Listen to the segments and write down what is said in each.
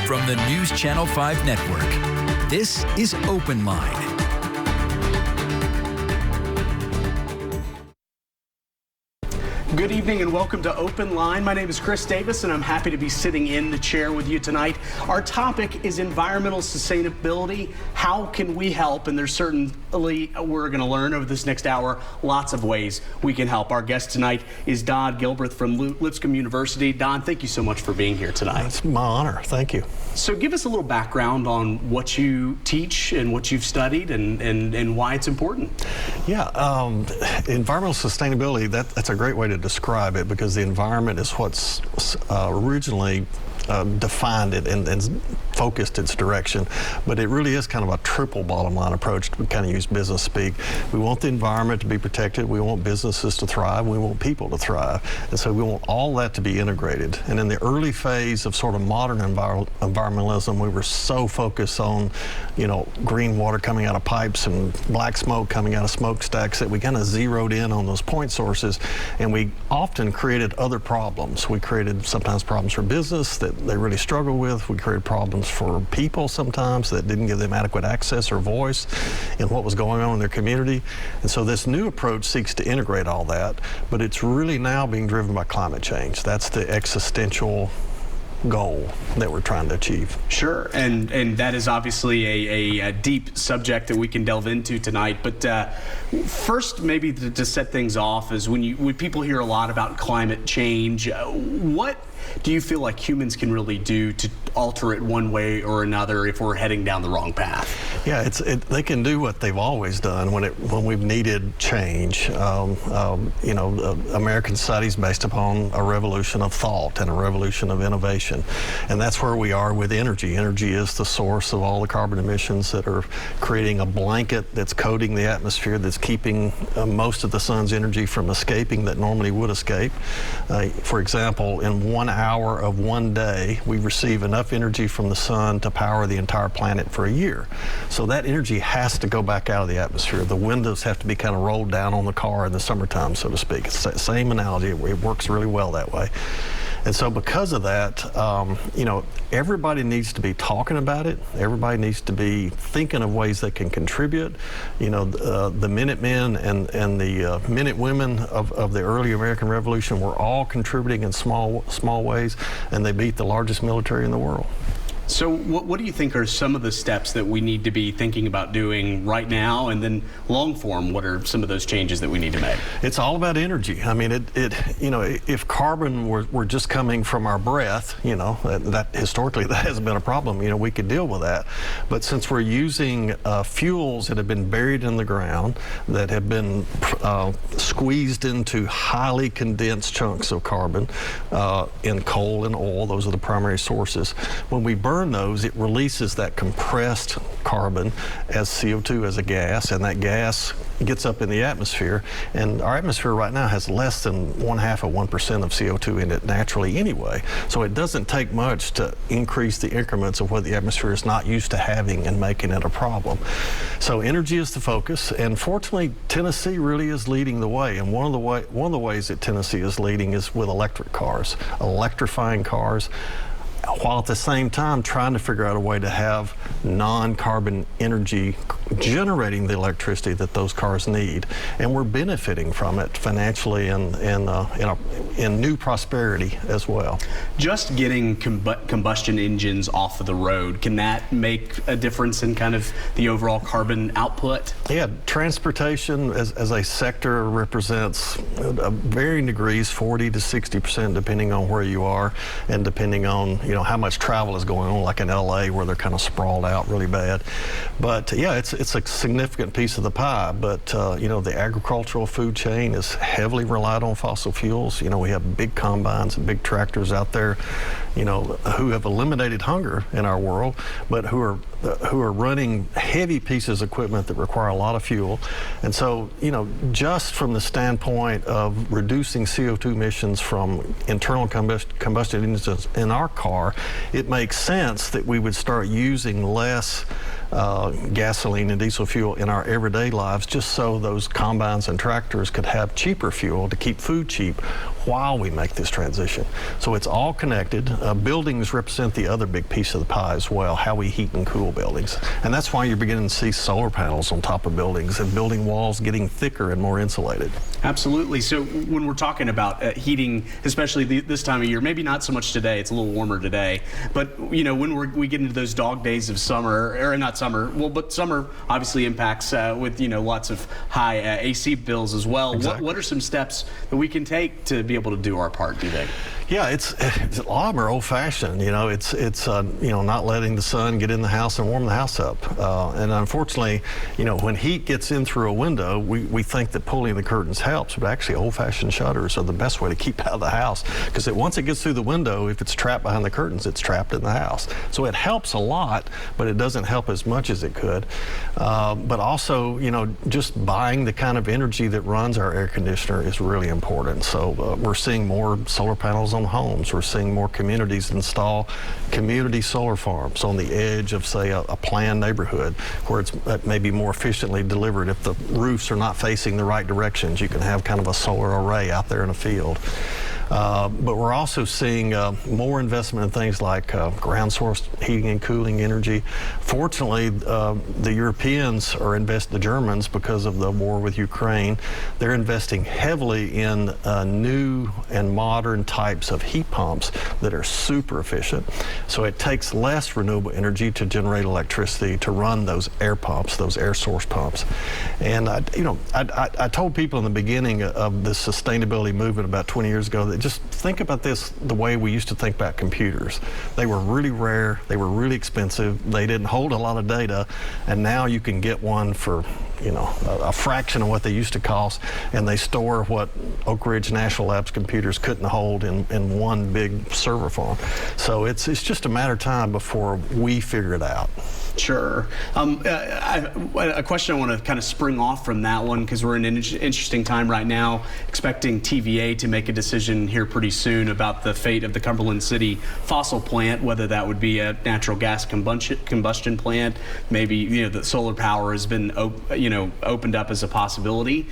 From the News Channel 5 Network, this is Open Line. Good evening and welcome to Open Line. My name is Chris Davis and I'm happy to be sitting in the chair with you tonight. Our topic is environmental sustainability. How can we help? And there's certainly, we're going to learn over this next hour, lots of ways we can help. Our guest tonight is Dodd Galbreath from Lipscomb University. Dodd, thank you so much for being here tonight. It's my honor. Thank you. So give us a little background on what you teach and what you've studied and why it's important. Yeah, environmental sustainability, that's a great way to describe it, because the environment is what's originally defined it and focused its direction, but it really is kind of a triple bottom line approach to kind of use business speak. We want the environment to be protected, we want businesses to thrive, we want people to thrive, and so we want all that to be integrated. And in the early phase of sort of modern environmentalism, we were so focused on, you know, green water coming out of pipes and black smoke coming out of smokestacks that we kind of zeroed in on those point sources, and we often created other problems. We created sometimes problems for business that they really struggle with. We created problems for people sometimes that didn't give them adequate access or voice in what was going on in their community. And so this new approach seeks to integrate all that, but it's really now being driven by climate change. That's the existential goal that we're trying to achieve. Sure, and that is obviously a deep subject that we can delve into tonight. But first, maybe to set things off, is when people hear a lot about climate change, what do you feel like humans can really do to alter it one way or another if we're heading down the wrong path? Yeah, they can do what they've always done when we've needed change. You know, American society is based upon a revolution of thought and a revolution of innovation, and that's where we are with energy. Energy is the source of all the carbon emissions that are creating a blanket that's coating the atmosphere, that's keeping most of the sun's energy from escaping that normally would escape. For example, in 1 hour of one day, we receive enough energy from the sun to power the entire planet for a year. So that energy has to go back out of the atmosphere. The windows have to be kind of rolled down on the car in the summertime, so to speak. It's the same analogy. It works really well that way. And so because of that, you know, everybody needs to be talking about it. Everybody needs to be thinking of ways they can contribute. You know, the Minutemen and the Minutewomen of the early American Revolution were all contributing in small ways, and they beat the largest military in the world. So what do you think are some of the steps that we need to be thinking about doing right now, and then long form, what are some of those changes that we need to make? It's all about energy. I mean, you know, if carbon were just coming from our breath, you know, that historically that hasn't been a problem, you know, we could deal with that. But since we're using fuels that have been buried in the ground, that have been squeezed into highly condensed chunks of carbon in coal and oil, those are the primary sources. When we burn those, it releases that compressed carbon as CO2 as a gas, and that gas gets up in the atmosphere, and our atmosphere right now has less than 0.5% of CO2 in it naturally anyway. So it doesn't take much to increase the increments of what the atmosphere is not used to having and making it a problem. So energy is the focus, and fortunately Tennessee really is leading the way, and one of the ways that Tennessee is leading is with electric cars, electrifying cars, while at the same time trying to figure out a way to have non-carbon energy generating the electricity that those cars need. And we're benefiting from it financially and in new prosperity as well. Just getting combustion engines off of the road, can that make a difference in kind of the overall carbon output? Yeah, transportation as a sector represents varying degrees, 40 to 60%, depending on where you are and depending on, you know, how much travel is going on, like in LA where they're kind of sprawled out really bad. But yeah, it's a significant piece of the pie. But you know, the agricultural food chain is heavily relied on fossil fuels. You know, we have big combines and big tractors out there, you know, who have eliminated hunger in our world, but who are running heavy pieces of equipment that require a lot of fuel. And so, you know, just from the standpoint of reducing CO2 emissions from internal combustion engines in our car, it makes sense that we would start using less gasoline and diesel fuel in our everyday lives, just so those combines and tractors could have cheaper fuel to keep food cheap, while we make this transition. So it's all connected. Buildings represent the other big piece of the pie as well, how we heat and cool buildings. And that's why you're beginning to see solar panels on top of buildings and building walls getting thicker and more insulated. Absolutely. So when we're talking about heating, especially this time of year, maybe not so much today, it's a little warmer today, but you know, when we get into those dog days of summer, or not summer, well, but summer obviously impacts with, you know, lots of high AC bills as well. Exactly. What are some steps that we can take to be able to do our part, do you think? Yeah, it's a lot of them are old-fashioned. You know, it's you know, not letting the sun get in the house and warm the house up. And unfortunately, you know, when heat gets in through a window, we think that pulling the curtains helps, but actually old-fashioned shutters are the best way to keep out of the house, because once it gets through the window, if it's trapped behind the curtains, it's trapped in the house. So it helps a lot, but it doesn't help as much as it could. But also, you know, just buying the kind of energy that runs our air conditioner is really important. So we're seeing more solar panels on homes. We're seeing more communities install community solar farms on the edge of, say, a planned neighborhood where it's maybe more efficiently delivered. If the roofs are not facing the right directions, you can have kind of a solar array out there in a field. But we're also seeing more investment in things like ground source heating and cooling energy. Fortunately, the Europeans are the Germans, because of the war with Ukraine, they're investing heavily in new and modern types of heat pumps that are super efficient. So it takes less renewable energy to generate electricity to run those air pumps, those air source pumps. And I told people in the beginning of this sustainability movement about 20 years ago that just think about this the way we used to think about computers. They were really rare, they were really expensive, they didn't hold a lot of data, and now you can get one for, you know, a fraction of what they used to cost, and they store what Oak Ridge National Labs computers couldn't hold in one big server farm. So it's just a matter of time before we figure it out. Sure. A question I want to kind of spring off from that one, because we're in an interesting time right now, expecting TVA to make a decision here pretty soon about the fate of the Cumberland City fossil plant, whether that would be a natural gas combustion plant. Maybe, you know, the solar power has been opened up as a possibility.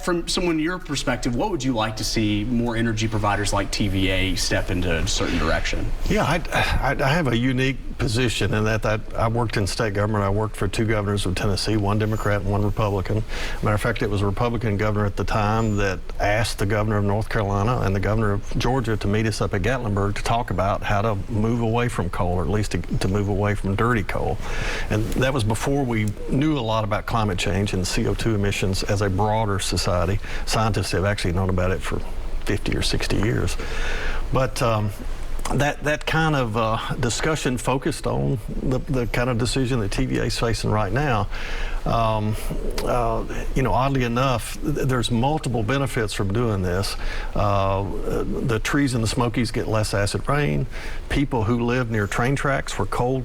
From someone your perspective, what would you like to see more energy providers like TVA step into a certain direction? Yeah, I have a unique position in that I worked in state government. I worked for two governors of Tennessee, one Democrat and one Republican. Matter of fact, it was a Republican governor at the time that asked the governor of North Carolina and the governor of Georgia to meet us up at Gatlinburg to talk about how to move away from coal, or at least to move away from dirty coal. And that was before we knew a lot about climate change and CO2 emissions as a broader society. Scientists have actually known about it for 50 or 60 years. But that kind of discussion focused on the kind of decision that TVA is facing right now. You know, oddly enough, there's multiple benefits from doing this. The trees in the Smokies get less acid rain. People who live near train tracks where coal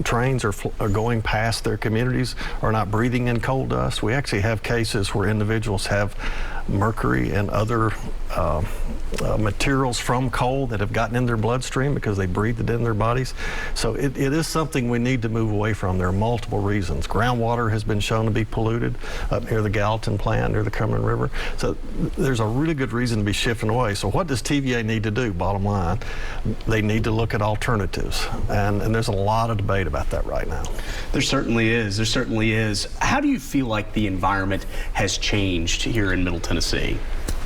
trains are going past their communities are not breathing in coal dust. We actually have cases where individuals have mercury and other materials from coal that have gotten in their bloodstream because they breathed it in their bodies. So it is something we need to move away from. There are multiple reasons. Groundwater has been shown to be polluted up near the Gallatin plant, near the Cumberland River. So there's a really good reason to be shifting away. So what does TVA need to do? Bottom line, they need to look at alternatives. And there's a lot of debate about that right now. There certainly is. There certainly is. How do you feel like the environment has changed here in Middle Tennessee?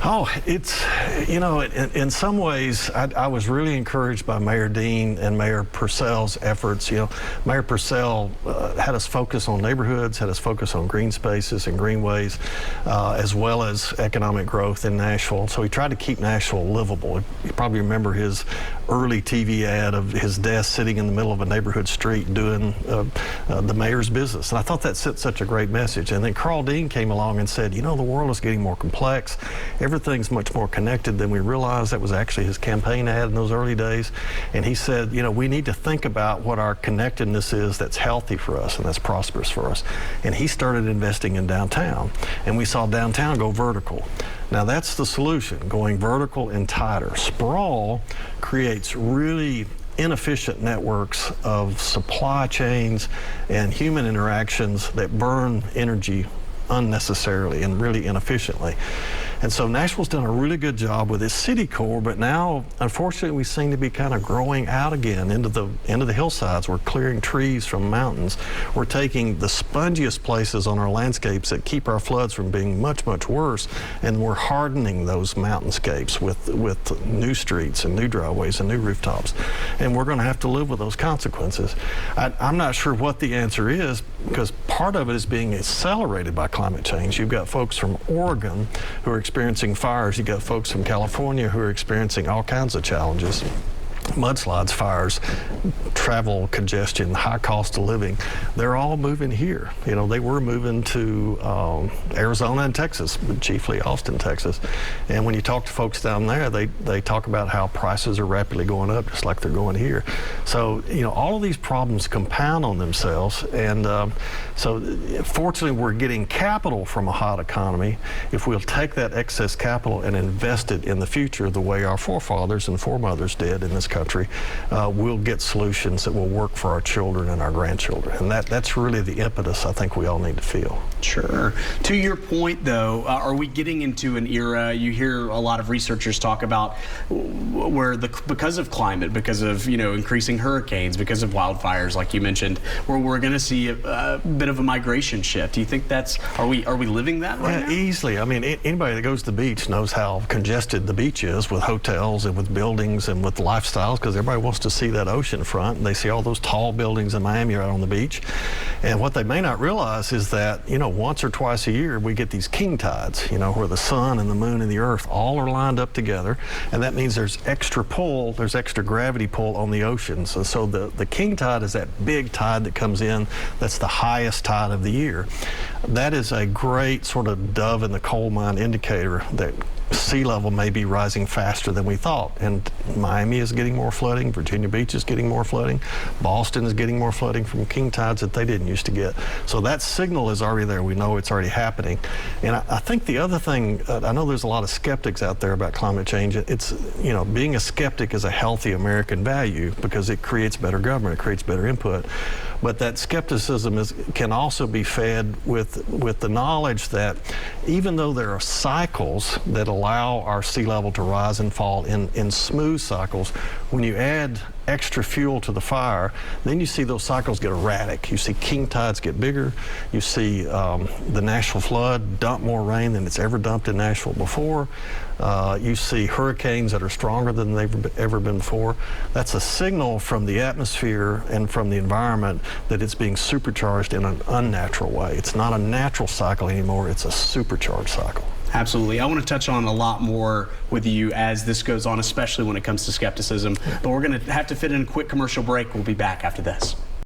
Oh, it's, you know, in some ways, I was really encouraged by Mayor Dean and Mayor Purcell's efforts. You know, Mayor Purcell had us focus on neighborhoods, had us focus on green spaces and greenways, as well as economic growth in Nashville. So he tried to keep Nashville livable. You probably remember his early TV ad of his desk sitting in the middle of a neighborhood street doing the mayor's business. And I thought that sent such a great message. And then Carl Dean came along and said, you know, the world is getting more complex. Everything's much more connected than we realized. That was actually his campaign ad in those early days. And he said, you know, we need to think about what our connectedness is that's healthy for us and that's prosperous for us. And he started investing in downtown. And we saw downtown go vertical. Now that's the solution, going vertical and tighter. Sprawl creates really inefficient networks of supply chains and human interactions that burn energy unnecessarily and really inefficiently. And so Nashville's done a really good job with its city core, but now, unfortunately, we seem to be kind of growing out again into the hillsides. We're clearing trees from mountains. We're taking the spongiest places on our landscapes that keep our floods from being much, much worse, and we're hardening those mountainscapes with new streets and new driveways and new rooftops. And we're going to have to live with those consequences. I'm not sure what the answer is, because part of it is being accelerated by climate change. You've got folks from Oregon who are experiencing fires. You've got folks from California who are experiencing all kinds of challenges. Mudslides, fires, travel congestion, high cost of living. They're all moving here. You know, they were moving to Arizona and Texas, but chiefly Austin, Texas. And when you talk to folks down there, they talk about how prices are rapidly going up, just like they're going here. So, you know, all of these problems compound on themselves. And so fortunately, we're getting capital from a hot economy. If we'll take that excess capital and invest it in the future the way our forefathers and foremothers did in this country, we'll get solutions that will work for our children and our grandchildren. And that's really the impetus I think we all need to feel. Sure. To your point, though, are we getting into an era, you hear a lot of researchers talk about, where because of climate, because of, you know, increasing hurricanes, because of wildfires, like you mentioned, where we're going to see a bit of a migration shift. Do you think are we living that right now? Easily. I mean, anybody that goes to the beach knows how congested the beach is with hotels and with buildings and with lifestyle, because everybody wants to see that ocean front, and they see all those tall buildings in Miami out on the beach. And what they may not realize is that, you know, once or twice a year we get these king tides, you know, where the sun and the moon and the earth all are lined up together, and that means there's extra pull, there's extra gravity pull on the oceans. And so the king tide is that big tide that comes in, that's the highest tide of the year. That is a great sort of dove in the coal mine indicator that sea level may be rising faster than we thought. And Miami is getting more flooding, Virginia Beach is getting more flooding, Boston is getting more flooding from king tides that they didn't used to get. So that signal is already there. We know it's already happening. And I think the other thing, I know there's a lot of skeptics out there about climate change. It's, you know, being a skeptic is a healthy American value because it creates better government, it creates better input. But that skepticism can also be fed with the knowledge that even though there are cycles that allow our sea level to rise and fall in smooth cycles, when you add extra fuel to the fire, then you see those cycles get erratic. You see king tides get bigger. You see the Nashville flood dump more rain than it's ever dumped in Nashville before. You see hurricanes that are stronger than they've ever been before. That's a signal from the atmosphere and from the environment that it's being supercharged in an unnatural way. It's not a natural cycle anymore, it's a supercharged cycle. Absolutely. I want to touch on a lot more with you as this goes on, especially when it comes to skepticism. But we're going to have to fit in a quick commercial break. We'll be back after this.